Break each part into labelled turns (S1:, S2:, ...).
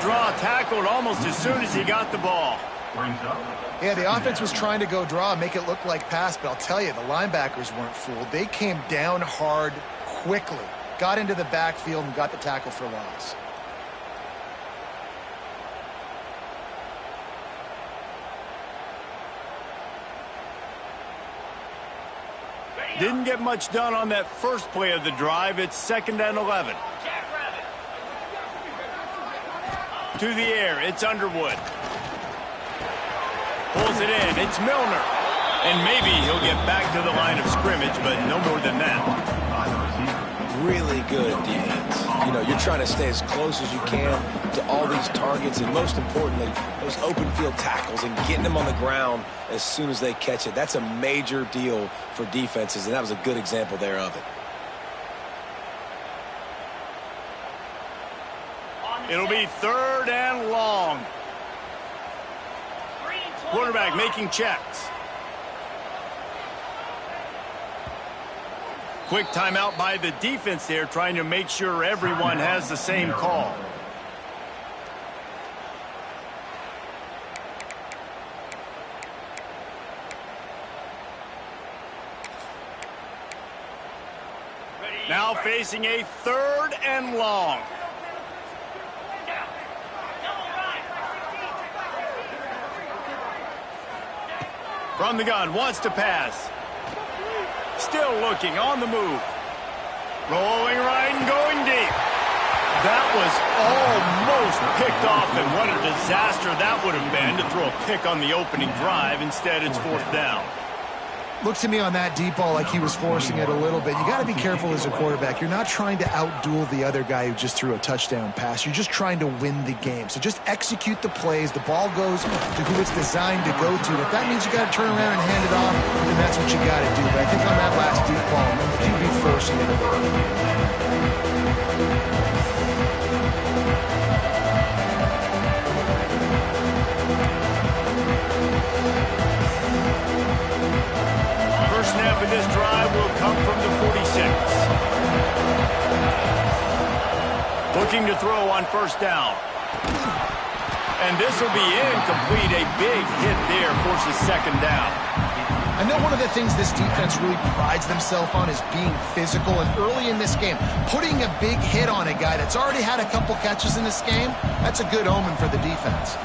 S1: draw tackled almost as soon as he got the ball.
S2: Yeah, the offense was trying to go draw, make it look like pass, but I'll tell you, the linebackers weren't fooled. They came down hard quickly, got into the backfield, and got the tackle for loss.
S1: Didn't get much done on that first play of the drive. It's 2nd and 11. To the air, it's Underwood. Pulls it in, it's Milner. And maybe he'll get back to the line of scrimmage, but no more than that.
S3: Really good defense. You know, you're trying to stay as close as you can to all these targets, and most importantly, those open field tackles and getting them on the ground as soon as they catch it. That's a major deal for defenses, and that was a good example there of it.
S1: It'll be 3rd and long. Quarterback making checks. Quick timeout by the defense there, trying to make sure everyone has the same call. Now facing a 3rd and long. From the gun, wants to pass. Still looking, on the move. Rolling right and going deep. That was almost picked off, and what a disaster that would have been to throw a pick on the opening drive. Instead, it's 4th down.
S2: Looks to me on that deep ball like he was forcing it a little bit. You got to be careful as a quarterback. You're not trying to outduel the other guy who just threw a touchdown pass. You're just trying to win the game. So just execute the plays. The ball goes to who it's designed to go to. If that means you got to turn around and hand it off, then that's what you got to do. But I think on that last deep ball, QB forcing it a bit.
S1: Snap of this drive will come from the 46. Looking to throw on 1st down. And this will be incomplete. A big hit there forces 2nd down.
S2: I know one of the things this defense really prides themselves on is being physical, and early in this game, putting a big hit on a guy that's already had a couple catches in this game, that's a good omen for the defense.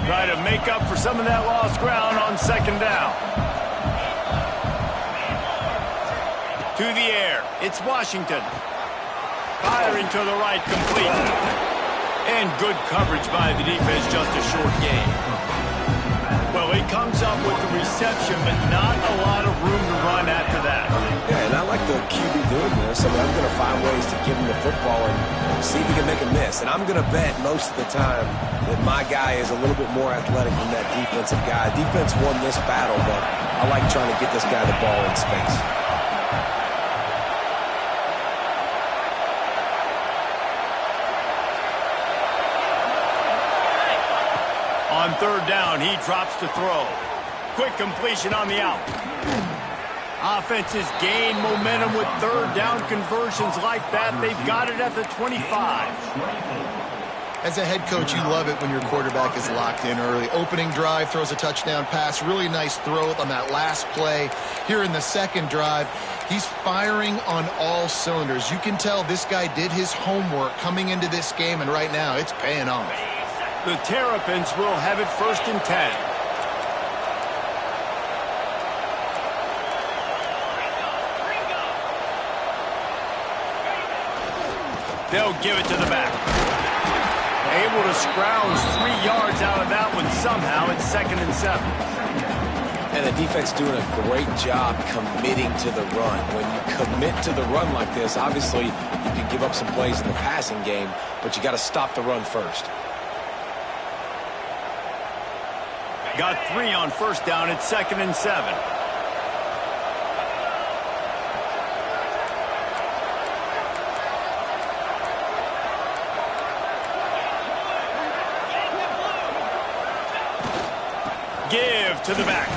S1: Try to make up for some of that lost ground on 2nd down. To the air, it's Washington. Firing to the right, complete. And good coverage by the defense, just a short gain. Well, he comes up with the reception, but not a lot of room to run after that.
S3: Yeah, and I like the QB doing this. I mean, I'm going to find ways to give him the football and see if he can make a miss. And I'm going to bet most of the time that my guy is a little bit more athletic than that defensive guy. Defense won this battle, but I like trying to get this guy the ball in space.
S1: On 3rd down, he drops to throw. Quick completion on the out. Offenses gain momentum with 3rd down conversions like that. They've got it at the 25.
S2: As a head coach, you love it when your quarterback is locked in early. Opening drive, throws a touchdown pass. Really nice throw on that last play. Here in the 2nd drive, he's firing on all cylinders. You can tell this guy did his homework coming into this game, and right now it's paying off.
S1: The Terrapins will have it 1st and 10. They'll give it to the back. Able to scrounge 3 yards out of that one somehow. It's 2nd and 7.
S3: And the defense doing a great job committing to the run. When you commit to the run like this, obviously you can give up some plays in the passing game, but you got to stop the run first.
S1: Got 3 on 1st down. It's 2nd and 7. give to the back.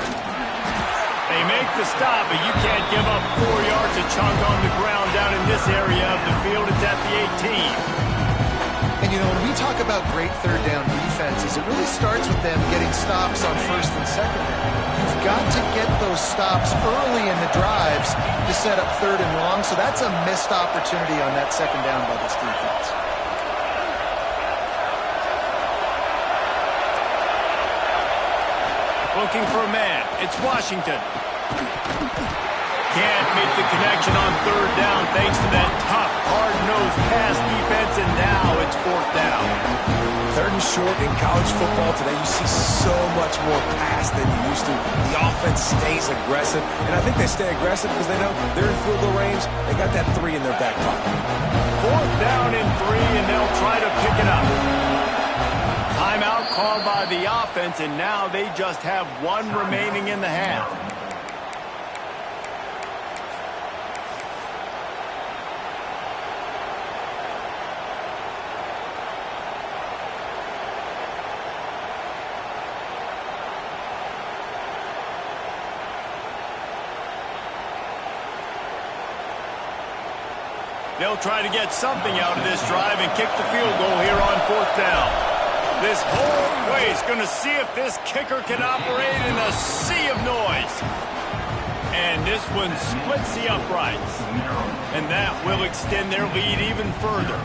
S1: They make the stop, but you can't give up 4 yards a chunk on the ground down in this area of the field. It's at the 18.
S2: And, you know, when we talk about great third down defenses, it really starts with them getting stops on first and second down. You've got to get those stops early in the drives to set up third and long, so that's a missed opportunity on that second down by this defense.
S1: Looking for a man. It's Washington. Can't make the connection on third down thanks to that tough, hard-nosed pass defense, and now it's fourth down.
S3: Third and short in college football today, you see so much more pass than you used to. The offense stays aggressive, and I think they stay aggressive because they know they're in field goal range. They got that 3 in their back pocket.
S1: Fourth down and 3, and they'll try to pick it up. Timeout called by the offense, and now they just have 1 remaining in the half. They'll try to get something out of this drive and kick the field goal here on fourth down. This whole place going to see if this kicker can operate in a sea of noise. And this one splits the uprights. And that will extend their lead even further.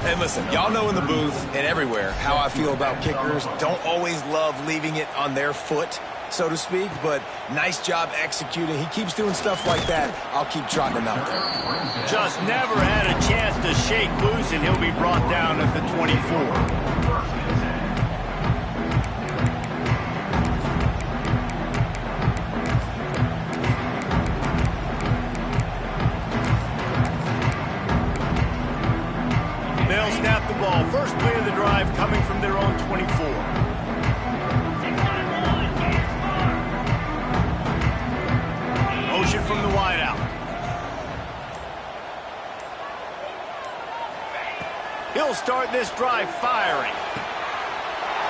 S3: And listen, y'all know in the booth and everywhere how I feel about kickers. Don't always love leaving it on their foot, so to speak, but nice job executing. He keeps doing stuff like that. I'll keep trotting him out there.
S1: Just never had a chance to shake loose, and he'll be brought down at the 24. They'll snap the ball. First play of the drive coming from their own 24. Motion from the wideout. He'll start this drive firing.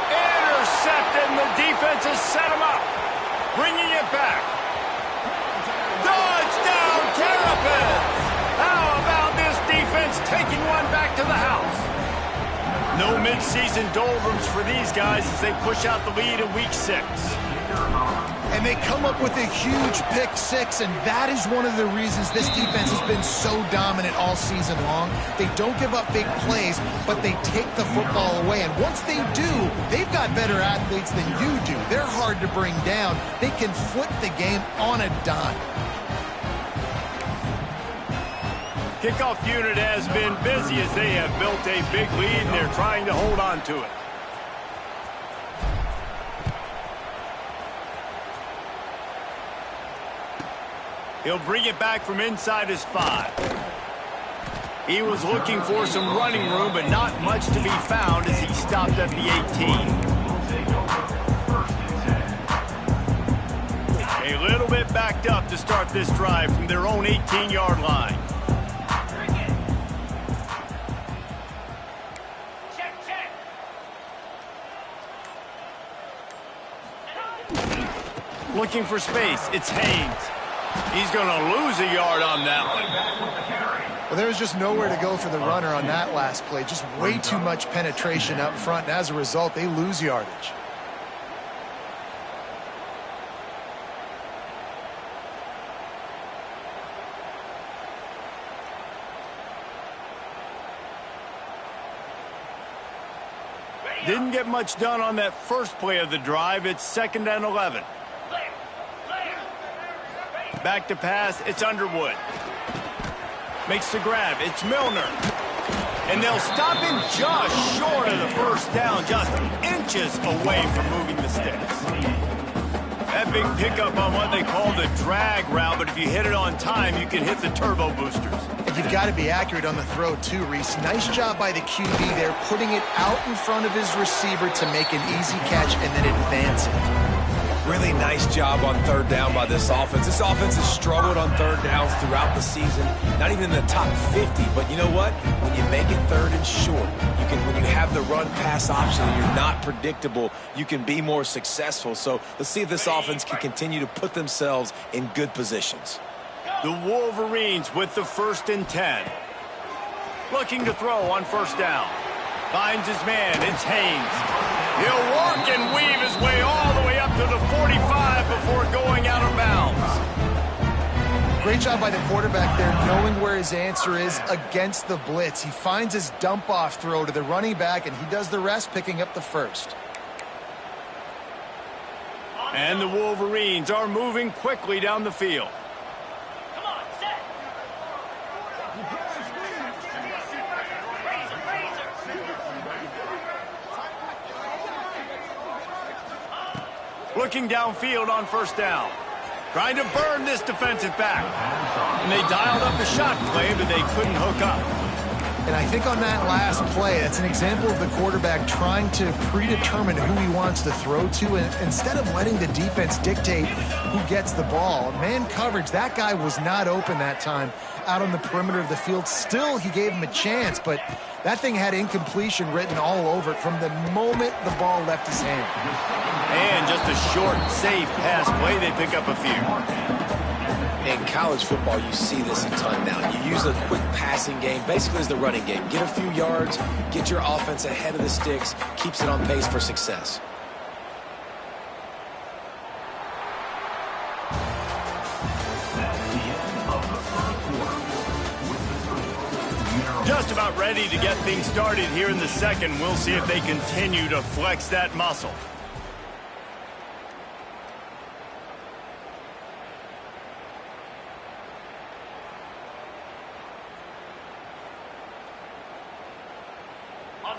S1: Intercepted, and the defense has set him up. Bringing it back. Touchdown, Terrapins! How about this defense taking one back to the house? No midseason doldrums for these guys as they push out the lead in week 6.
S2: And they come up with a huge pick 6, and that is one of the reasons this defense has been so dominant all season long. They don't give up big plays, but they take the football away. And once they do, they've got better athletes than you do. They're hard to bring down. They can flip the game on a dime.
S1: Kickoff unit has been busy as they have built a big lead, and they're trying to hold on to it. He'll bring it back from inside his 5. He was looking for some running room, but not much to be found as he stopped at the 18. A little bit backed up to start this drive from their own 18-yard line. Looking for space. It's Haynes. He's going to lose a yard on that one.
S2: Well, there was just nowhere to go for the runner on that last play. Just way too much penetration up front, and as a result, they lose yardage.
S1: Didn't get much done on that first play of the drive. It's 2nd and 11. Back to pass, it's Underwood. Makes the grab, it's Milner. And they'll stop him just short of the first down, just inches away from moving the sticks. That big pickup on what they call the drag route, but if you hit it on time, you can hit the turbo boosters.
S2: And you've got to be accurate on the throw too, Reese. Nice job by the QB there, putting it out in front of his receiver to make an easy catch and then advance it.
S3: Really nice job on third down by this offense. This offense has struggled on third downs throughout the season. Not even in the top 50, but you know what? When you make it third and short, when you have the run-pass option and you're not predictable, you can be more successful. So let's see if this offense can continue to put themselves in good positions.
S1: The Wolverines with the 1st and 10. Looking to throw on first down. Finds his man. It's Haynes. He'll work and weave his way all the way up to the 45 before going out of bounds.
S2: Great job by the quarterback there, knowing where his answer is against the blitz. He finds his dump-off throw to the running back, and he does the rest, picking up the first.
S1: And the Wolverines are moving quickly down the field. Looking downfield on first down. Trying to burn this defensive back. And they dialed up the shot play, but they couldn't hook up.
S2: And I think on that last play, that's an example of the quarterback trying to predetermine who he wants to throw to, and instead of letting the defense dictate who gets the ball. Man coverage, that guy was not open that time out on the perimeter of the field. Still, he gave him a chance, but that thing had incompletion written all over it from the moment the ball left his hand.
S1: And just a short, safe pass play, they pick up a few.
S3: In college football, you see this a ton now. You use a quick passing game, basically as the running game. Get a few yards, get your offense ahead of the sticks, keeps it on pace for success.
S1: Just about ready to get things started here in the second. We'll see if they continue to flex that muscle.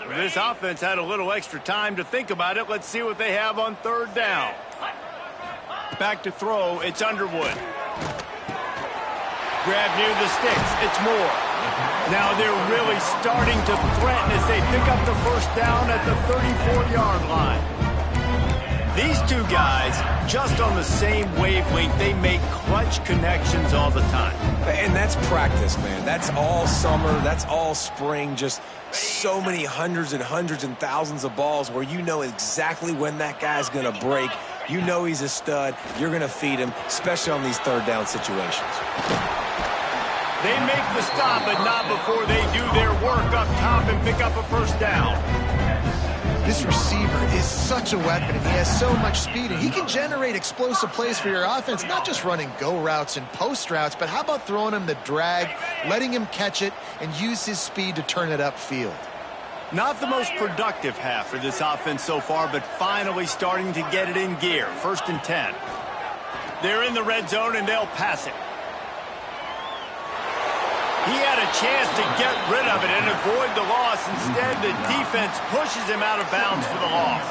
S1: This offense had a little extra time to think about it. Let's see what they have on third down. Back to throw, it's Underwood. Grab near the sticks, it's Moore. Now they're really starting to threaten as they pick up the first down at the 34-yard line. These two guys, just on the same wavelength, they make clutch connections all the time.
S3: And that's practice, man. That's all summer. That's all spring. Just so many hundreds and hundreds and thousands of balls where you know exactly when that guy's going to break. You know he's a stud. You're going to feed him, especially on these third down situations.
S1: They make the stop, but not before they do their work up top and pick up a first down.
S2: This receiver is such a weapon, and he has so much speed, and he can generate explosive plays for your offense, not just running go routes and post routes, but how about throwing him the drag, letting him catch it, and use his speed to turn it upfield.
S1: Not the most productive half for this offense so far, but finally starting to get it in gear. 1st and 10. They're in the red zone, and they'll pass it. He had a chance to get rid of it and avoid the loss. Instead, the defense pushes him out of bounds for the loss.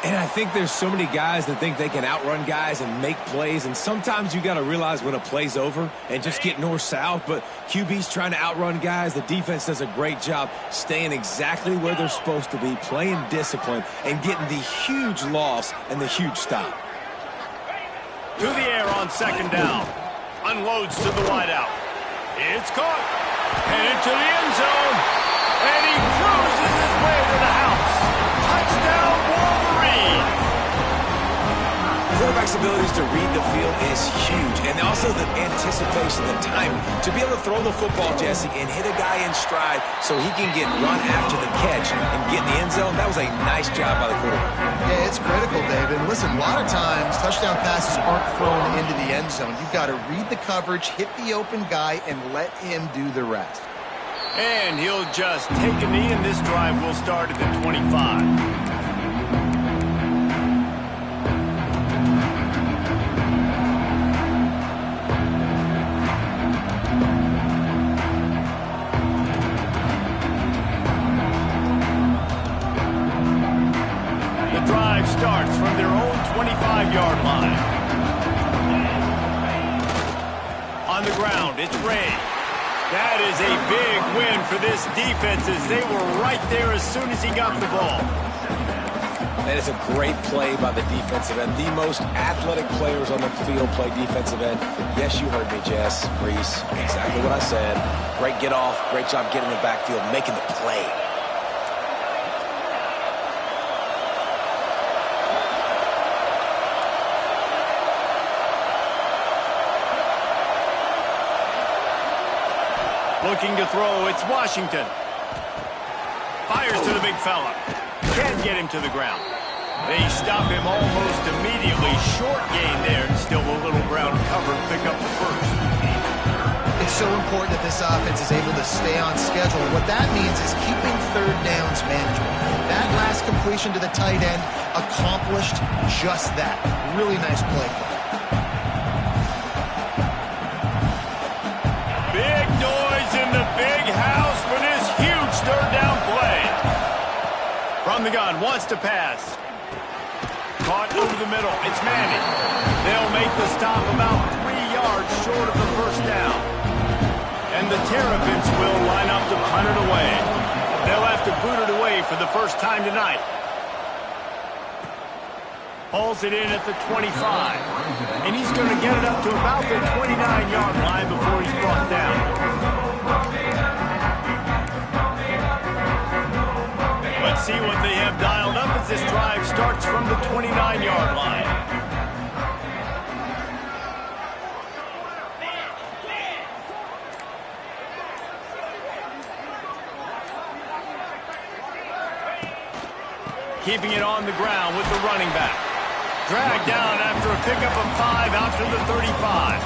S3: And I think there's so many guys that think they can outrun guys and make plays, and sometimes you got to realize when a play's over and just get north-south, but QB's trying to outrun guys. The defense does a great job staying exactly where they're supposed to be, playing discipline, and getting the huge loss and the huge stop.
S1: To the air on 2nd down. Unloads to the wideout. It's caught. Headed to the end zone. And he cruises his way to the house. Touchdown, Wolverines.
S3: Quarterback's abilities to read the field is huge. And also the anticipation, the time to be able to throw the football, Jesse, and hit a guy in stride so he can get run after the catch and get in the end zone. That was a nice job by the quarterback.
S2: Yeah, it's critical, David. And listen, a lot of times touchdown passes aren't thrown into the end zone. You've got to read the coverage, hit the open guy, and let him do the rest.
S1: And he'll just take a knee, and this drive will start at the 25. Starts from their own 25-yard line. On the ground, it's Ray. That is a big win for this defense as they were right there as soon as he got the ball.
S3: And it's a great play by the defensive end. The most athletic players on the field play defensive end. Yes, you heard me, Jess, Reese. Exactly what I said. Great get off. Great job getting in the backfield, making the play.
S1: Looking to throw, it's Washington. Fires to the big fella. Can't get him to the ground. They stop him almost immediately. Short gain there, and still a little ground cover. Pick up the first.
S2: It's so important that this offense is able to stay on schedule. What that means is keeping third downs manageable. That last completion to the tight end accomplished just that. Really nice play.
S1: Big noise in the big house for this huge third down play. From the gun, wants to pass. Caught over the middle. It's Manning. They'll make the stop about 3 yards short of the first down. And the Terrapins will line up to punt it away. They'll have to boot it away for the first time tonight. Hauls it in at the 25. And he's going to get it up to about the 29-yard line before he's brought down. Let's see what they have dialed up as this drive starts from the 29-yard line. Keeping it on the ground with the running back. Dragged down after a pickup of 5 out to the 35.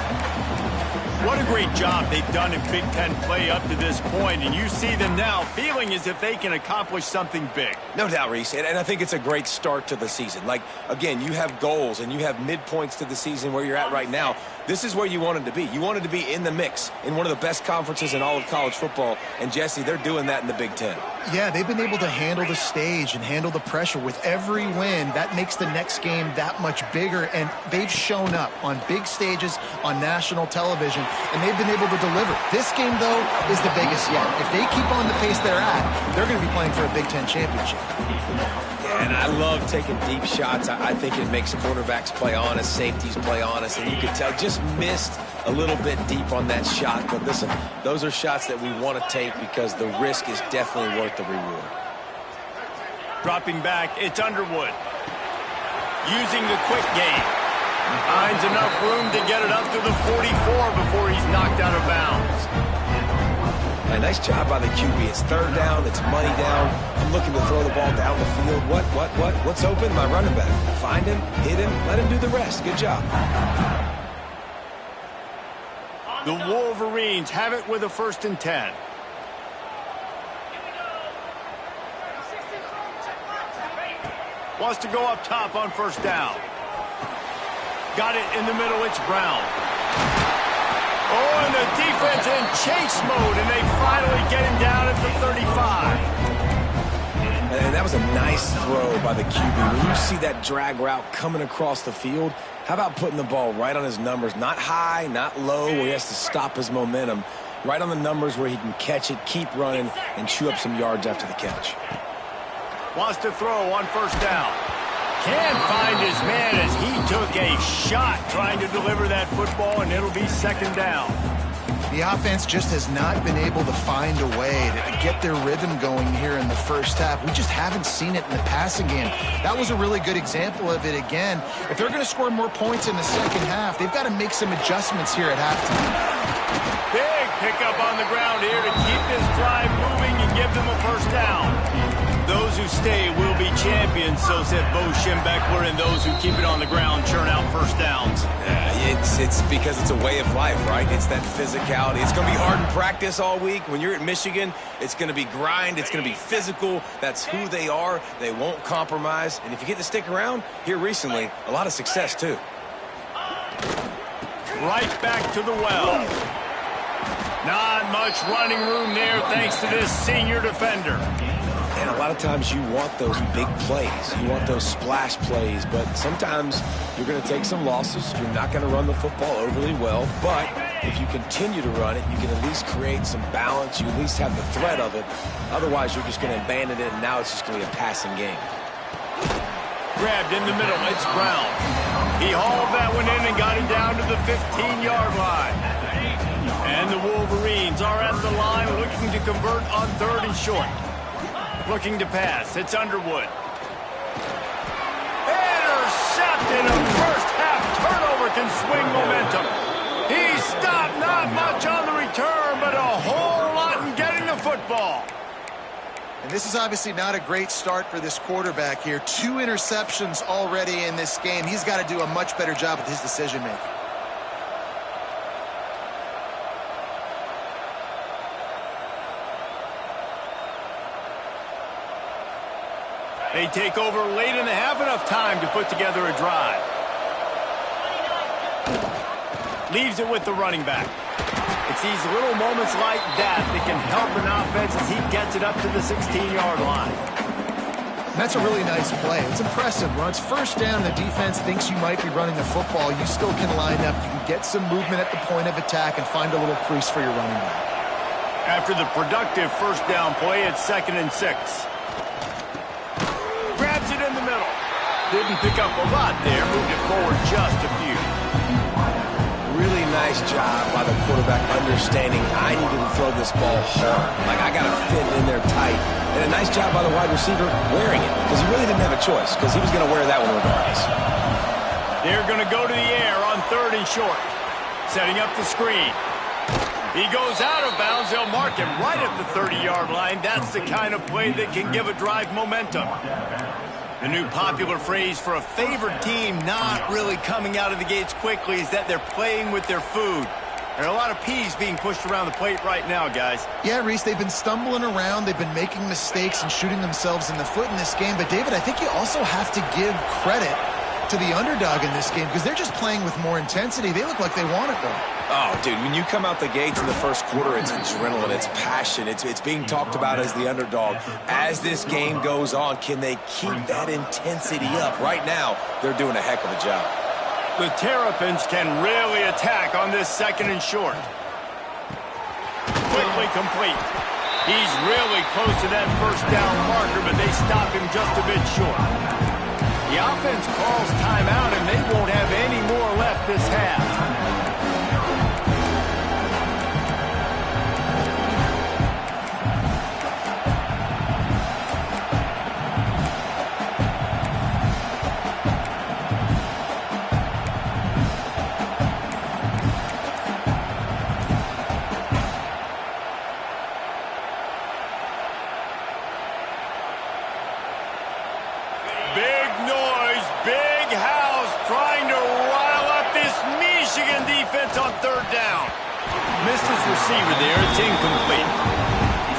S1: What a great job they've done in Big Ten play up to this point, and you see them now feeling as if they can accomplish something big.
S3: No doubt, Reese, and I think it's a great start to the season. Like, again, you have goals and you have midpoints to the season where you're at right now. This is where you wanted to be. You wanted to be in the mix in one of the best conferences in all of college football, and Jesse, they're doing that in the Big Ten.
S2: Yeah, they've been able to handle the stage and handle the pressure. With every win, that makes the next game that much bigger, and they've shown up on big stages on national television, and they've been able to deliver. This game, though, is the biggest yet. If they keep on the pace they're at, they're going to be playing for a Big Ten championship.
S3: And I love taking deep shots. I think it makes quarterbacks play honest, safeties play honest, and you could tell just missed a little bit deep on that shot. But listen, those are shots that we want to take because the risk is definitely worth the reward.
S1: Dropping back, it's Underwood. Using the quick game. Finds enough room to get it up to the 44 before he's knocked out of bounds.
S3: A nice job by the QB. It's third down. It's money down. I'm looking to throw the ball down the field. What's open? My running back. Find him, hit him, let him do the rest. Good job.
S1: The Wolverines have it with a 1st and 10. Wants to go up top on 1st down. Got it in the middle. It's Brown. Oh, and the defense in chase mode, and they finally get him down at the 35.
S3: And that was a nice throw by the QB. When you see that drag route coming across the field, how about putting the ball right on his numbers? Not high, not low, where he has to stop his momentum. Right on the numbers where he can catch it, keep running, and chew up some yards after the catch.
S1: Wants to throw on 1st down. Can't find his man as he took a shot trying to deliver that football, and it'll be 2nd down.
S2: The offense just has not been able to find a way to get their rhythm going here in the first half. We just haven't seen it in the passing game. That was a really good example of it again. If they're going to score more points in the second half, they've got to make some adjustments here at halftime.
S1: Big pickup on the ground here to keep this drive moving and give them a 1st down. Those who stay will be champions, so said Bo Schembechler, and those who keep it on the ground churn out 1st downs.
S3: It's because it's a way of life, right? It's that physicality. It's going to be hard in practice all week. When you're at Michigan, it's going to be grind. It's going to be physical. That's who they are. They won't compromise. And if you get to stick around, here recently, a lot of success, too.
S1: Right back to the well. Not much running room there thanks to this senior defender.
S3: And a lot of times you want those big plays. You want those splash plays. But sometimes you're going to take some losses. You're not going to run the football overly well. But if you continue to run it, you can at least create some balance. You at least have the threat of it. Otherwise, you're just going to abandon it, and now it's just going to be a passing game.
S1: Grabbed in the middle. It's Brown. He hauled that one in and got it down to the 15-yard line. And the Wolverines are at the line looking to convert on 3rd and short. Looking to pass. It's Underwood. Intercepted. A first-half turnover can swing momentum. He stopped, not much on the return, but a whole lot in getting the football.
S2: And this is obviously not a great start for this quarterback here. 2 interceptions already in this game. He's got to do a much better job with his decision-making.
S1: They take over late and they have enough time to put together a drive. Leaves it with the running back. It's these little moments like that that can help an offense as he gets it up to the 16-yard line.
S2: That's a really nice play. It's impressive. When it's first down, the defense thinks you might be running the football. You still can line up. You can get some movement at the point of attack and find a little crease for your running back.
S1: After the productive first down play, it's 2nd and 6. Grabs it in the middle. Didn't pick up a lot there. Moved it forward just a few.
S3: Really nice job by the quarterback understanding I needed to throw this ball hard. Like, I got to fit in there tight. And a nice job by the wide receiver wearing it, because he really didn't have a choice, because he was going to wear that one regardless.
S1: They're going to go to the air on 3rd and short. Setting up the screen. He goes out of bounds. They'll mark him right at the 30-yard line. That's the kind of play that can give a drive momentum. The new popular phrase for a favored team not really coming out of the gates quickly is that they're playing with their food. There are a lot of peas being pushed around the plate right now, guys.
S2: Yeah, Reese, they've been stumbling around. They've been making mistakes and shooting themselves in the foot in this game. But, David, I think you also have to give credit to the underdog in this game because they're just playing with more intensity. They look like they want it more.
S3: Oh, dude, when you come out the gates in the first quarter, it's adrenaline, it's passion, it's being talked about as the underdog. As this game goes on, can they keep that intensity up? Right now, they're doing a heck of a job.
S1: The Terrapins can really attack on this 2nd and short. Quickly complete. He's really close to that first down marker, but they stop him just a bit short. The offense calls timeout, and they won't have any more left this half. On 3rd down. Missed his receiver there. It's incomplete.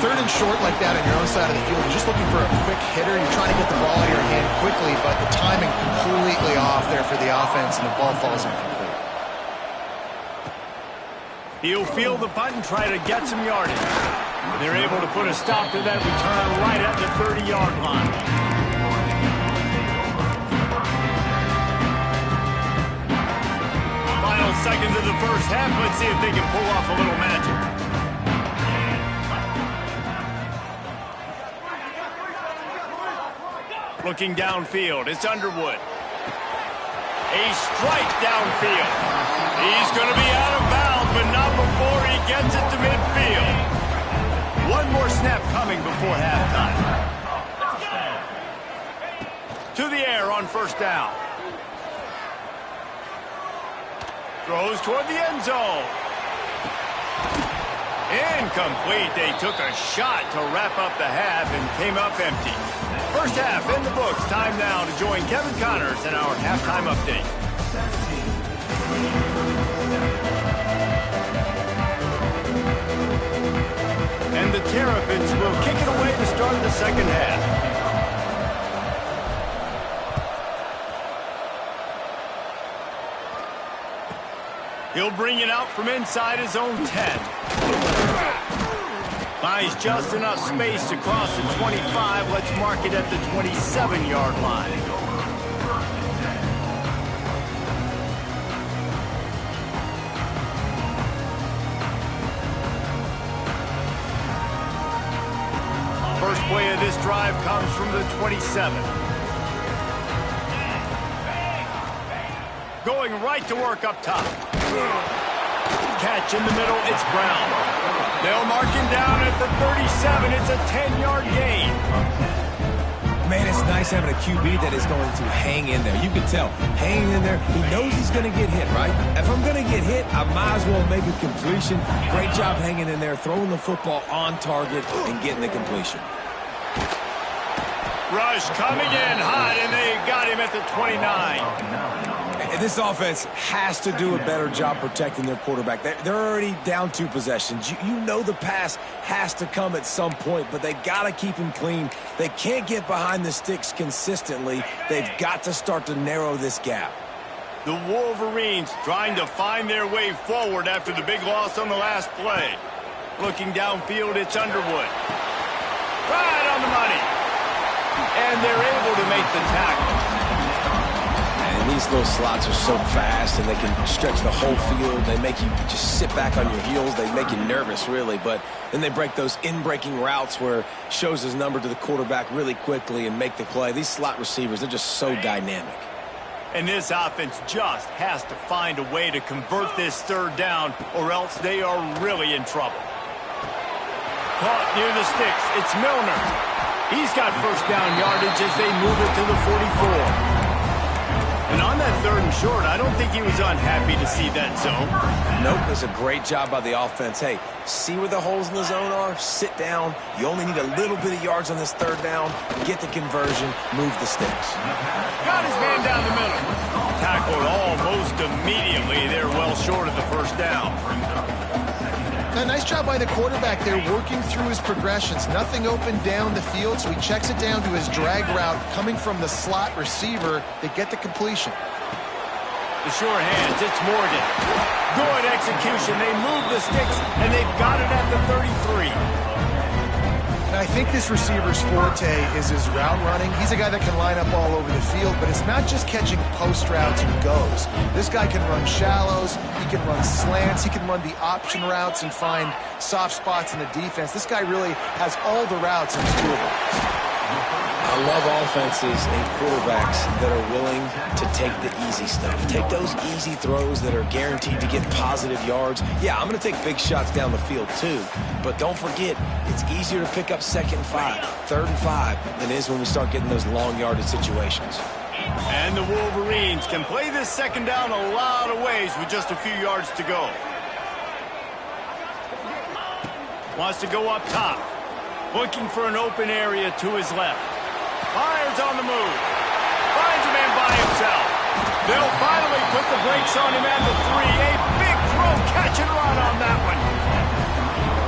S2: 3rd and short like that on your own side of the field. You're just looking for a quick hitter. You're trying to get the ball out of your hand quickly, but the timing completely off there for the offense, and the ball falls incomplete.
S1: He'll field the punt and try to get some yardage. They're able to put a stop to that return right at the 30-yard line. Final seconds of the first half. Let's see if they can pull off a little magic. Looking downfield, it's Underwood. A strike downfield. He's going to be out of bounds, but not before he gets it to midfield. One more snap coming before halftime. To the air on 1st down. Throws toward the end zone. Incomplete. They took a shot to wrap up the half and came up empty. First half in the books. Time now to join Kevin Connors in our halftime update. And the Terrapins will kick it away to start the 2nd half. He'll bring it out from inside his own 10. Buys just enough space to cross the 25. Let's mark it at the 27-yard line. First play of this drive comes from the 27. Going right to work up top. Catch in the middle, it's Brown. They'll mark him down at the 37. It's a 10-yard gain.
S3: Man, it's nice having a QB that is going to hang in there. You can tell, hanging in there, he knows he's going to get hit, right? If I'm going to get hit, I might as well make a completion. Great job hanging in there, throwing the football on target and getting the completion.
S1: Rush coming in hot, and they got him at the 29.
S3: This offense has to do a better job protecting their quarterback. They're already down 2 possessions. You know the pass has to come at some point, but they got to keep him clean. They can't get behind the sticks consistently. They've got to start to narrow this gap.
S1: The Wolverines trying to find their way forward after the big loss on the last play. Looking downfield, it's Underwood. Right on the money. And they're able to make the tackle.
S3: And these little slots are so fast, and they can stretch the whole field. They make you just sit back on your heels. They make you nervous, really. But then they break those in-breaking routes where shows his number to the quarterback really quickly and make the play. These slot receivers, they're just so dynamic.
S1: And this offense just has to find a way to convert this 3rd down, or else they are really in trouble. Caught near the sticks. It's Milner. He's got 1st down yardage as they move it to the 44. And on that 3rd and short, I don't think he was unhappy to see that zone.
S3: Nope, it's a great job by the offense. Hey, see where the holes in the zone are? Sit down. You only need a little bit of yards on this 3rd down. Get the conversion. Move the sticks.
S1: Got his man down the middle. Tackled almost immediately. They're well short of the 1st down.
S2: A nice job by the quarterback there, working through his progressions. Nothing open down the field, so he checks it down to his drag route coming from the slot receiver. They get the completion.
S1: The short hands, it's Morgan. Good execution. They move the sticks, and they've got it at the 33.
S2: And I think this receiver's forte is his route running. He's a guy that can line up all over the field, but it's not just catching post routes and goes. This guy can run shallows, he can run slants, he can run the option routes and find soft spots in the defense. This guy really has all the routes in his toolbox.
S3: I love offenses and quarterbacks that are willing to take the easy stuff. Take those easy throws that are guaranteed to get positive yards. Yeah, I'm going to take big shots down the field too, but don't forget, it's easier to pick up 2nd and 5, 3rd and 5 than it is when we start getting those long yardage situations.
S1: And the Wolverines can play this 2nd down a lot of ways with just a few yards to go. Wants to go up top. Looking for an open area to his left. Fires on the move. Finds a man by himself. They'll finally put the brakes on him at the 3. A big throw, catch and run on that one.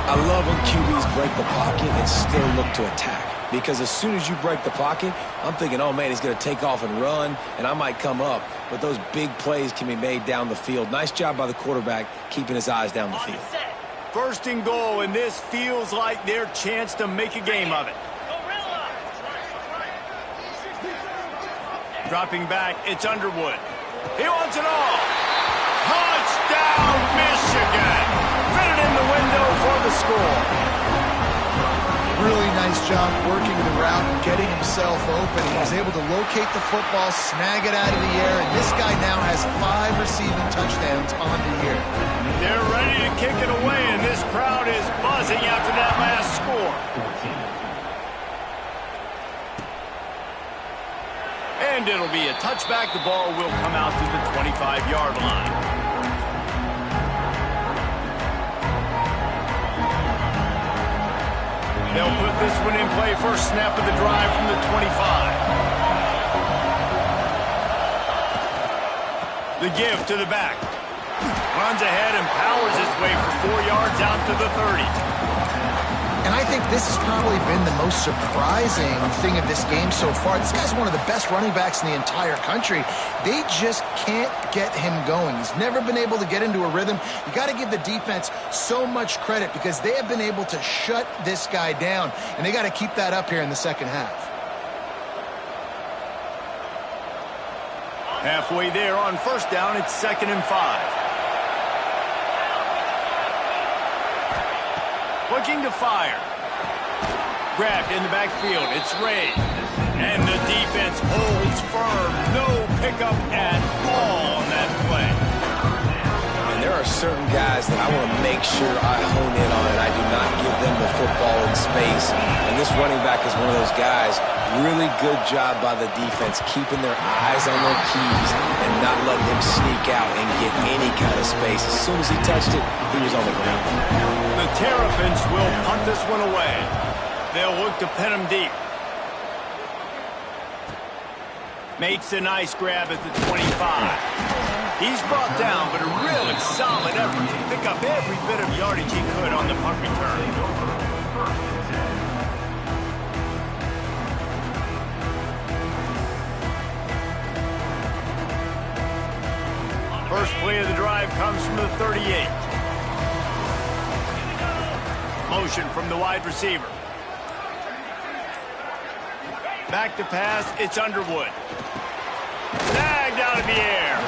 S3: I love when QBs break the pocket and still look to attack. Because as soon as you break the pocket, I'm thinking, oh man, he's going to take off and run, and I might come up. But those big plays can be made down the field. Nice job by the quarterback keeping his eyes down the field.
S1: 1st and goal, and this feels like their chance to make a game of it. Dropping back, it's Underwood. He wants it all. Touchdown, Michigan. Fitted in the window for the score.
S2: Really nice job working the route and getting himself open. He was able to locate the football, snag it out of the air, and this guy now has 5 receiving touchdowns on the year.
S1: They're ready to kick it away, and this crowd is buzzing after that last score. And it'll be a touchback. The ball will come out to the 25-yard line. They'll put this one in play. First snap of the drive from the 25. The give to the back. Runs ahead and powers his way for 4 yards out to the 30.
S2: And I think this has probably been the most surprising thing of this game so far. This guy's one of the best running backs in the entire country. They just can't get him going. He's never been able to get into a rhythm. You got to give the defense so much credit because they have been able to shut this guy down, and they got to keep that up here in the 2nd half.
S1: Halfway there on 1st down, it's 2nd and 5. Looking to fire. Grabbed in the backfield. It's Ray. And the defense holds firm. No pickup at all on that
S3: guys that I want to make sure I hone in on, and I do not give them the football in space. And this running back is one of those guys. Really good job by the defense, keeping their eyes on their keys and not letting him sneak out and get any kind of space. As soon as he touched it, he was on the ground.
S1: The Terrapins will punt this one away. They'll look to pin him deep. Makes a nice grab at the 25. He's brought down, but a really solid effort to pick up every bit of yardage he could on the punt return. First play of the drive comes from the 38. Motion from the wide receiver. Back to pass, it's Underwood. Snagged out of the air.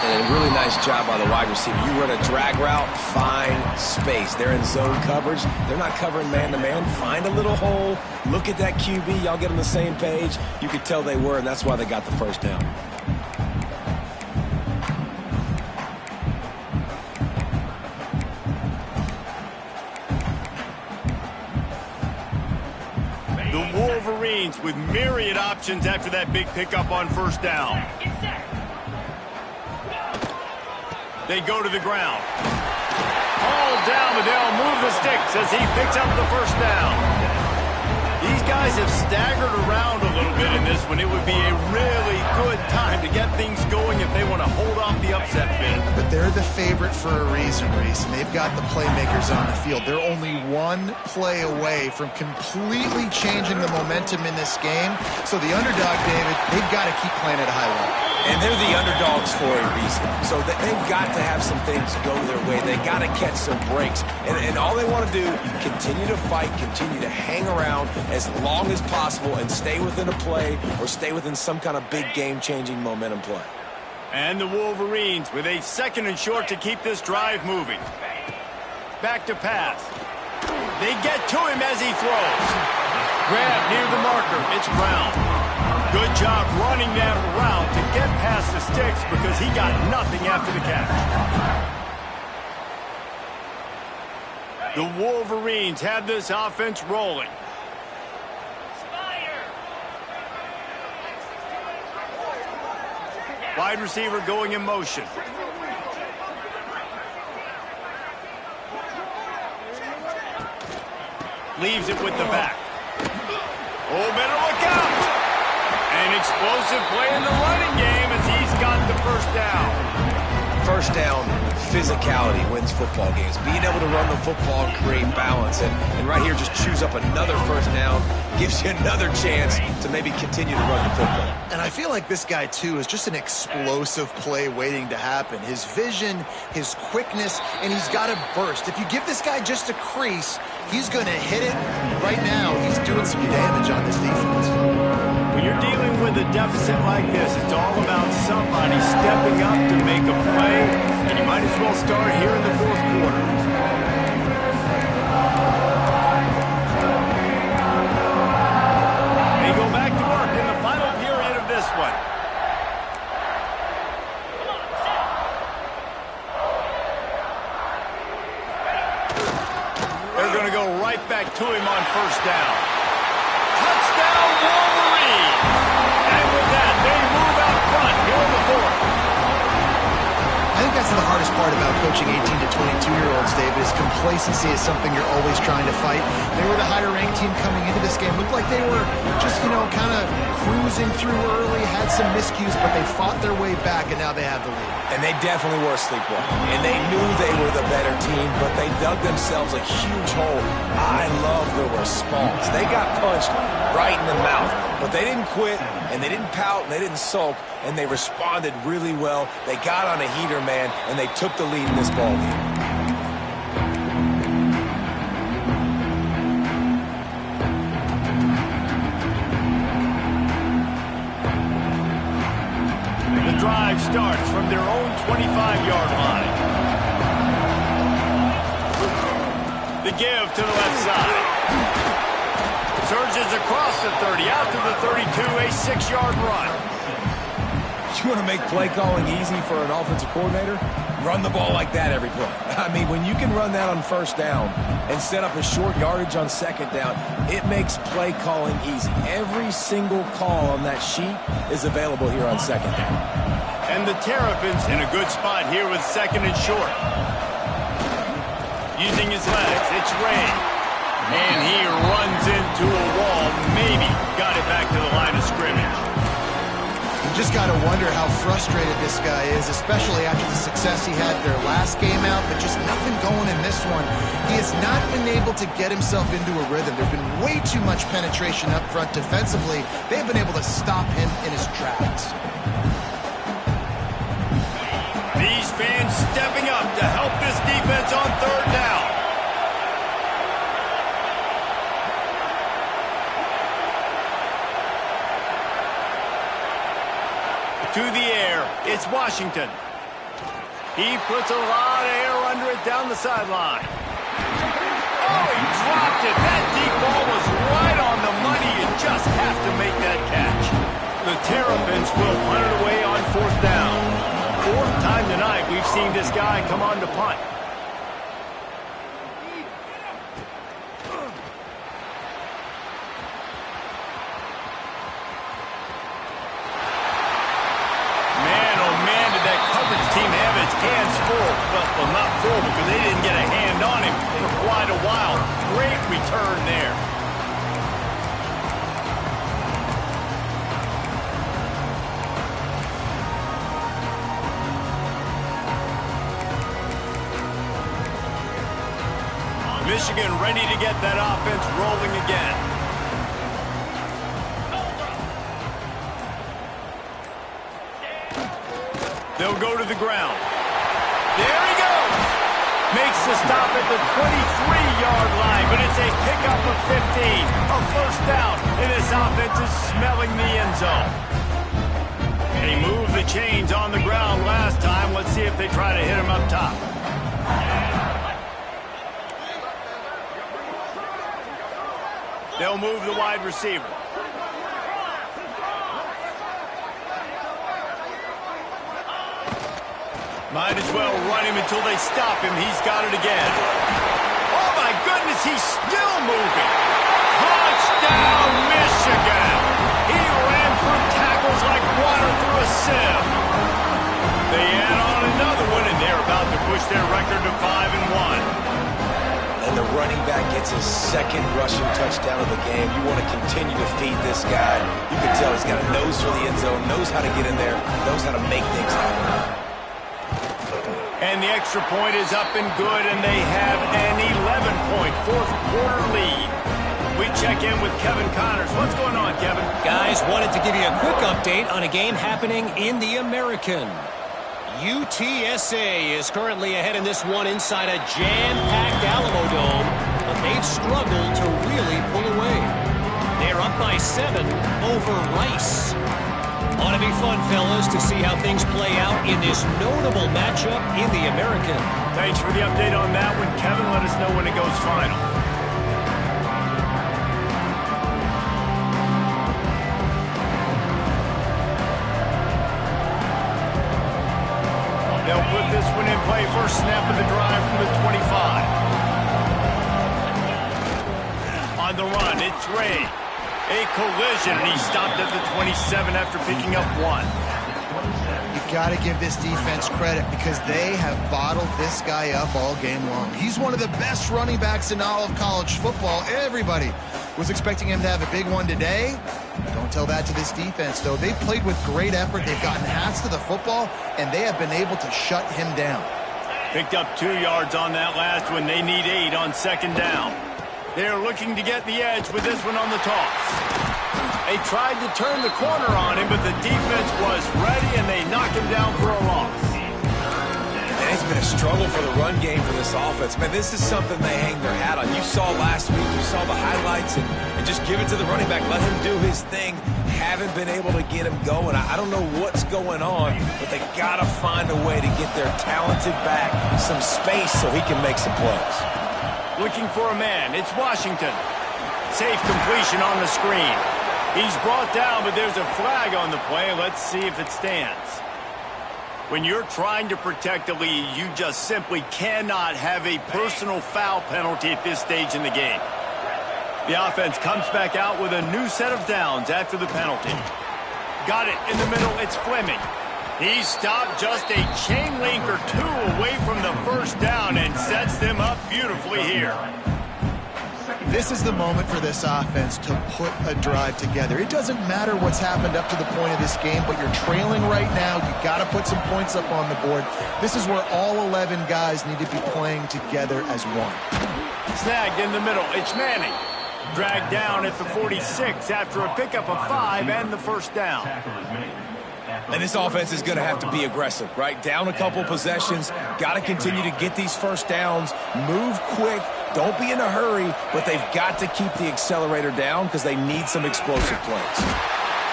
S3: And a really nice job by the wide receiver. You run a drag route, find space. They're in zone coverage. They're not covering man-to-man. Find a little hole. Look at that QB. Y'all get on the same page. You could tell they were, and that's why they got the first down.
S1: Wolverines with myriad options after that big pickup on first down. They go to the ground. Hauled down, but they'll move the sticks as he picks up the first down. These guys have staggered around a little bit in this one. It would be a really good time to get things going if they want to hold off the upset bid.
S2: But they're the favorite for a reason, Reese, and they've got the playmakers on the field. They're only one play away from completely changing the momentum in this game. So the underdog, David, they've got to keep playing at a high level.
S3: And they're the underdogs for a reason. So they've got to have some things go their way. They got to catch some breaks. And all they want to do, continue to fight, continue to hang around as long as possible and stay within a play or stay within some kind of big game-changing momentum play.
S1: And the Wolverines with a second and short to keep this drive moving. Back to pass. They get to him as he throws. Grab near the marker. It's Brown. Good job running that route to get past the sticks because he got nothing after the catch. The Wolverines have this offense rolling. Wide receiver going in motion. Leaves it with the back. Oh, better look out. An explosive play in the running game as he's got the first down.
S3: First down, physicality wins football games. Being able to run the football and create balance. And right here, just choose up another first down. Gives you another chance to maybe continue to run the football.
S2: And I feel like this guy, too, is just an explosive play waiting to happen. His vision, his quickness, and he's got to burst. If you give this guy just a crease, he's going to hit it. Right now, he's doing some damage on this defense.
S1: When you're dealing with a deficit like this, it's all about somebody stepping up to make a play, and you might as well start here in the fourth quarter. They go back to work in the final period of this one. They're going to go right back to him on first down. Touchdown, Wolverines! And with that, they move out front here in the fourth.
S2: I think that's the hardest part about coaching 18 to 22-year-olds, David, is complacency is something you're always trying to fight. They were the higher-ranked team coming into this game. Looked like they were just, kind of cruising through early, had some miscues, but they fought their way back, and now they have the lead.
S3: And they definitely were sleepwalking. And they knew they were the better team, but they dug themselves a huge hole. I love the response. They got punched right in the mouth, but they didn't quit, and they didn't pout, and they didn't sulk, and they responded really well. They got on a heater, man, and they took the lead in this ball game.
S1: The drive starts from their own 25-yard line. The give to the left side. Surges across the 30, out to the 32, a 6-yard run.
S3: You want to make play calling easy for an offensive coordinator? Run the ball like that every play. I mean, when you can run that on first down and set up a short yardage on second down, it makes play calling easy. Every single call on that sheet is available here on second down.
S1: And the Terrapins in a good spot here with second and short. Using his legs, it's Ray. And he runs into a wall. Maybe got it back to the line of scrimmage.
S2: You just got to wonder how frustrated this guy is, especially after the success he had their last game out, but just nothing going in this one. He has not been able to get himself into a rhythm. There's been way too much penetration up front defensively. They've been able to stop him in his tracks.
S1: These fans stepping up to help this defense on third down. To the air, it's Washington. He puts a lot of air under it down the sideline. Oh, he dropped it. That deep ball was right on the money. You just have to make that catch. The Terrapins will punt it away on fourth down. Fourth time tonight we've seen this guy come on to punt. Hands full, well, not full because they didn't get a hand on him for quite a while. Great return there. Michigan ready to get that offense rolling again. They'll go to the ground. There he goes. Makes the stop at the 23-yard line, but it's a pickup of 15. A first down, and this offense is smelling the end zone. They moved the chains on the ground last time. Let's see if they try to hit him up top. They'll move the wide receiver. Might as well run him until they stop him. He's got it again. Oh, my goodness, he's still moving. Touchdown, Michigan. He ran through tackles like water through a sieve. They add on another one, and they're about to push their record to 5-1.
S3: And the running back gets his second rushing touchdown of the game. You want to continue to feed this guy. You can tell he's got a nose for the end zone, knows how to get in there, knows how to make things happen.
S1: And the extra point is up and good, and they have an 11-point fourth-quarter lead. We check in with Kevin Connors. What's going on, Kevin?
S4: Guys, wanted to give you a quick update on a game happening in the American. UTSA is currently ahead in this one inside a jam-packed Alamo Dome, but they've struggled to really pull away. They're up by 7 over Rice. Ought to be fun, fellas, to see how things play out in this notable matchup in the American.
S1: Thanks for the update on that one, Kevin. Let us know when it goes final. They'll put this one in play. First snap of the drive from the 25. On the run, it's Ray. A collision, and he stopped at the 27 after picking up 1.
S2: You got to give this defense credit because they have bottled this guy up all game long. He's one of the best running backs in all of college football. Everybody was expecting him to have a big one today. Don't tell that to this defense, though. They've played with great effort. They've gotten hats to the football, and they have been able to shut him down.
S1: Picked up 2 yards on that last one. They need 8 on second down. They're looking to get the edge with this one on the toss. They tried to turn the corner on him, but the defense was ready, and they knock him down for a loss.
S3: And it's been a struggle for the run game for this offense. Man, this is something they hang their hat on. You saw last week, you saw the highlights, and just give it to the running back. Let him do his thing. Haven't been able to get him going. I don't know what's going on, but they got to find a way to get their talented back some space so he can make some plays.
S1: Looking for a man. It's Washington. Safe completion on the screen. He's brought down, but there's a flag on the play. Let's see if it stands. When you're trying to protect the lead, you just simply cannot have a personal foul penalty at this stage in the game. The offense comes back out with a new set of downs after the penalty. Got it in the middle. It's Fleming. He stopped just a chain link or two away from the first down and sets them up beautifully here.
S2: This is the moment for this offense to put a drive together. It doesn't matter what's happened up to the point of this game, but you're trailing right now. You've got to put some points up on the board. This is where all 11 guys need to be playing together as one.
S1: Snagged in the middle. It's Manning. Dragged down at the 46 after a pickup of 5 and the first down.
S3: And this offense is going to have to be aggressive, right? Down a couple possessions, got to continue to get these first downs, move quick, don't be in a hurry, but they've got to keep the accelerator down because they need some explosive plays.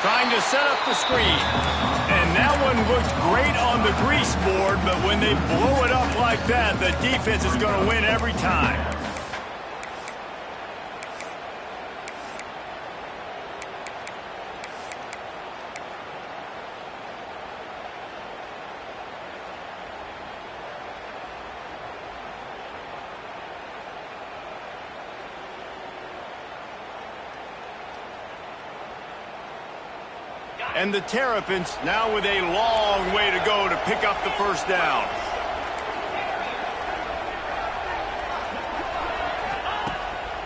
S1: Trying to set up the screen. And that one looked great on the grease board, but when they blow it up like that, the defense is going to win every time. And the Terrapins now with a long way to go to pick up the first down.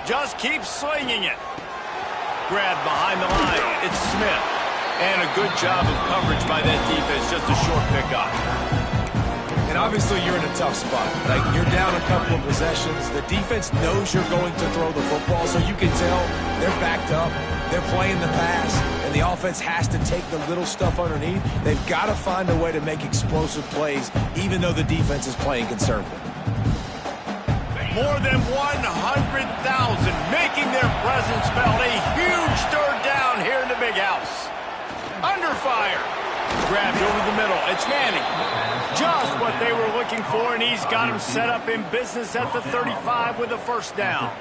S1: Just keep slinging it. Grabbed behind the line. It's Smith. And a good job of coverage by that defense. Just a short pickup.
S3: And obviously you're in a tough spot. Like, you're down a couple of possessions. The defense knows you're going to throw the football, so you can tell they're backed up. They're playing the pass, and the offense has to take the little stuff underneath. They've got to find a way to make explosive plays, even though the defense is playing conservative.
S1: More than 100,000 making their presence felt. A huge third down here in the big house. Under fire. Grabbed over the middle. It's Manning. Just what they were looking for, and he's got him set up in business at the 35 with a first down.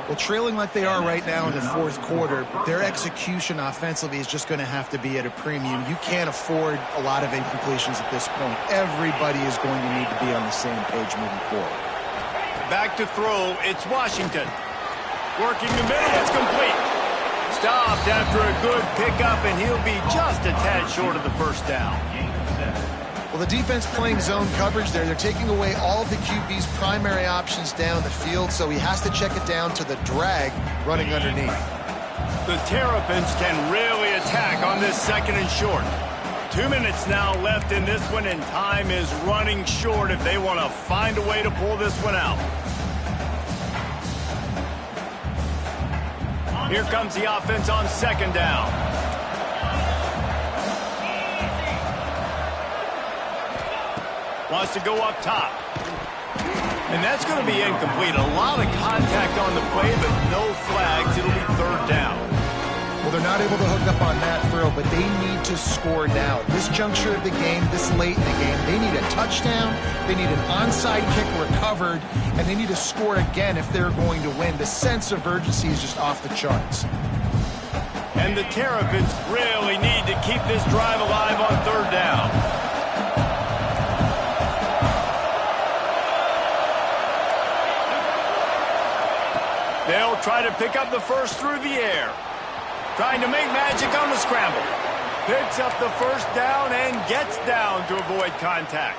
S2: Well, trailing like they are right now in the fourth quarter, their execution offensively is just going to have to be at a premium. You can't afford a lot of incompletions at this point. Everybody is going to need to be on the same page moving forward.
S1: Back to throw. It's Washington. Working the middle. It's complete. Stopped after a good pickup, and he'll be just a tad short of the first down.
S2: Well, the defense playing zone coverage there. They're taking away all of the QB's primary options down the field, so he has to check it down to the drag running underneath.
S1: The Terrapins can really attack on this second and short. 2 minutes now left in this one, and time is running short if they want to find a way to pull this one out. Here comes the offense on second down. Wants to go up top. And that's going to be incomplete. A lot of contact on the play, but no flags. It'll be third down.
S2: Well, they're not able to hook up on that throw, but they need to score now. This juncture of the game, this late in the game, they need a touchdown, they need an onside kick recovered, and they need to score again if they're going to win. The sense of urgency is just off the charts.
S1: And the Terrapins really need to keep this drive alive on third down. They'll try to pick up the first through the air. Trying to make magic on the scramble. Picks up the first down and gets down to avoid contact.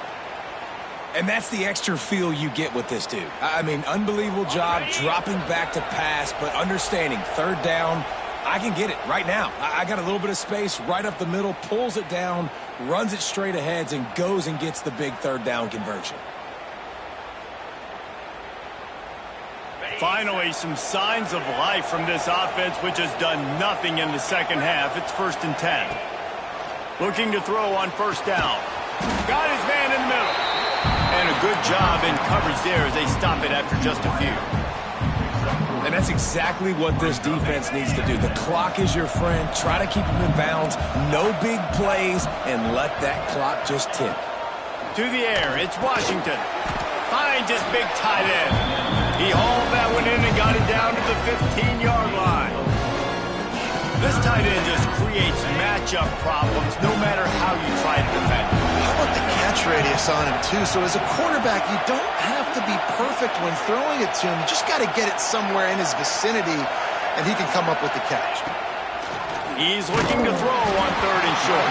S3: And that's the extra feel you get with this dude. I mean, unbelievable job dropping back to pass, but understanding third down, I can get it right now. I got a little bit of space right up the middle, pulls it down, runs it straight ahead, and goes and gets the big third down conversion.
S1: Finally, some signs of life from this offense, which has done nothing in the second half. It's 1st and 10. Looking to throw on first down. Got his man in the middle. And a good job in coverage there as they stop it after just a few.
S3: And that's exactly what this defense needs to do. The clock is your friend. Try to keep them in bounds. No big plays, and let that clock just tick.
S1: To the air, it's Washington. Finds his big tight end. He hauled that one in and got it down to the 15-yard line. This tight end just creates matchup problems no matter how you try to defend.
S2: radius on him, too. So as a quarterback, you don't have to be perfect when throwing it to him. You just got to get it somewhere in his vicinity, and he can come up with the catch.
S1: He's looking to throw on 3rd and short.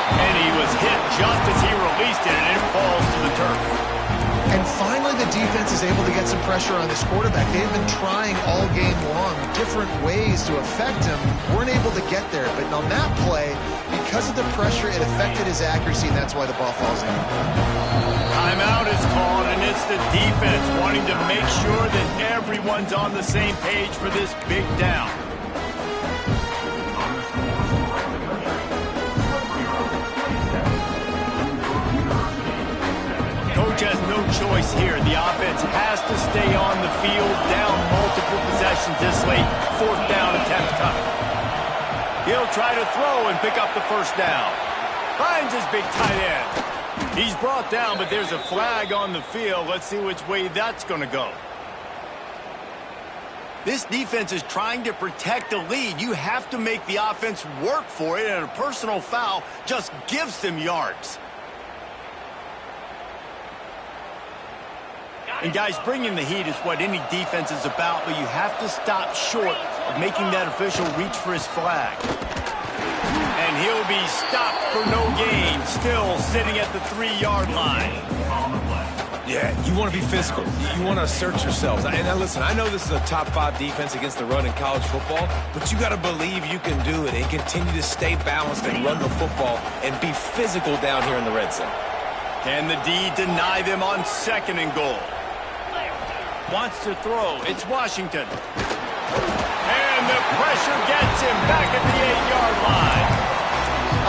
S1: And he was hit just as he released it, and it falls to the turf.
S2: And finally, the defense is able to get some pressure on this quarterback. They've been trying all game long different ways to affect him. Weren't able to get there. But on that play, because of the pressure, it affected his accuracy, and that's why the ball falls in.
S1: Timeout is called, and it's the defense wanting to make sure that everyone's on the same page for this big down. Coach has no choice here. The offense has to stay on the field, down multiple possessions this late. 4th down attempt coming. He'll try to throw and pick up the 1st down. Finds his big tight end. He's brought down, but there's a flag on the field. Let's see which way that's going to go. This defense is trying to protect the lead. You have to make the offense work for it, and a personal foul just gives them yards. And guys, bringing the heat is what any defense is about, but you have to stop short of making that official reach for his flag. And he'll be stopped for no gain, still sitting at the 3-yard line.
S3: Yeah, you want to be physical. You want to assert yourselves. And now listen, I know this is a top 5 defense against the run in college football, but you got to believe you can do it and continue to stay balanced and run the football and be physical down here in the red zone.
S1: Can the D deny them on 2nd and goal? Wants to throw. It's Washington. And the pressure gets him back at the 8-yard line.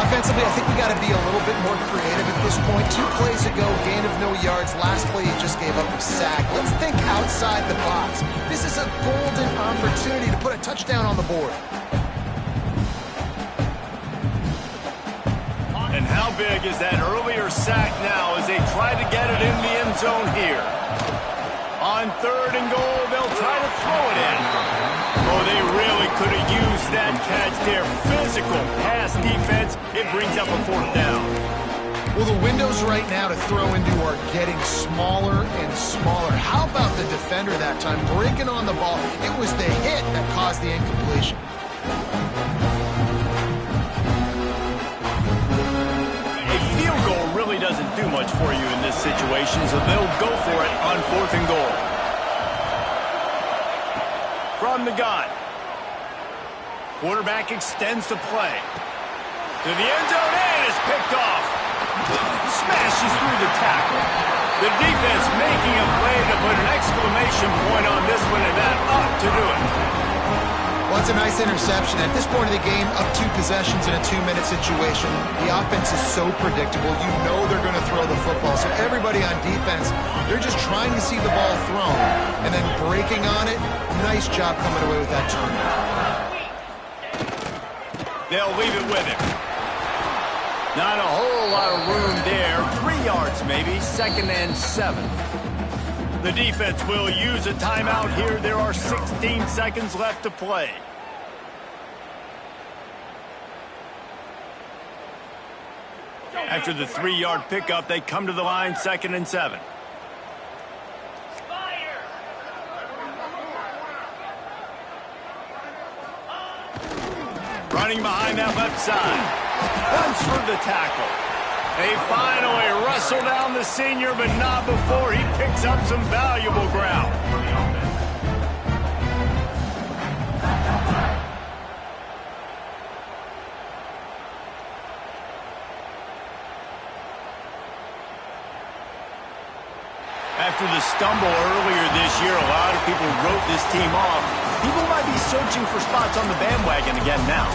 S2: Offensively, I think we got to be a little bit more creative at this point. 2 plays ago, gain of no yards. Last play, he just gave up a sack. Let's think outside the box. This is a golden opportunity to put a touchdown on the board.
S1: And how big is that earlier sack now as they try to get it in the end zone here? On 3rd and goal, they'll try to throw it in. Oh, they really could have used that catch there. Physical pass defense. It brings up a 4th down.
S2: Well, the windows right now to throw into are getting smaller and smaller. How about the defender that time breaking on the ball? It was the hit that caused the incompletion.
S1: Doesn't do much for you in this situation, so they'll go for it on 4th and goal. From the gun. Quarterback extends the play. To the end zone, and it's picked off. Smashes through the tackle. The defense making a play to put an exclamation point on this one, and that ought to do it.
S2: Well, it's a nice interception. At this point of the game, up 2 possessions in a 2-minute situation. The offense is so predictable. You know they're going to throw the football. So everybody on defense, they're just trying to see the ball thrown and then breaking on it. Nice job coming away with that turnover.
S1: They'll leave it with him. Not a whole lot of room there. 3 yards maybe, 2nd and 7. The defense will use a timeout here. There are 16 seconds left to play. After the 3-yard pickup, they come to the line, 2nd and 7. Running behind that left side. Runs for the tackle. They finally wrestle down the senior, but not before he picks up some valuable ground. After the stumble earlier this year, a lot of people wrote this team off. People might be searching for spots on the bandwagon again now.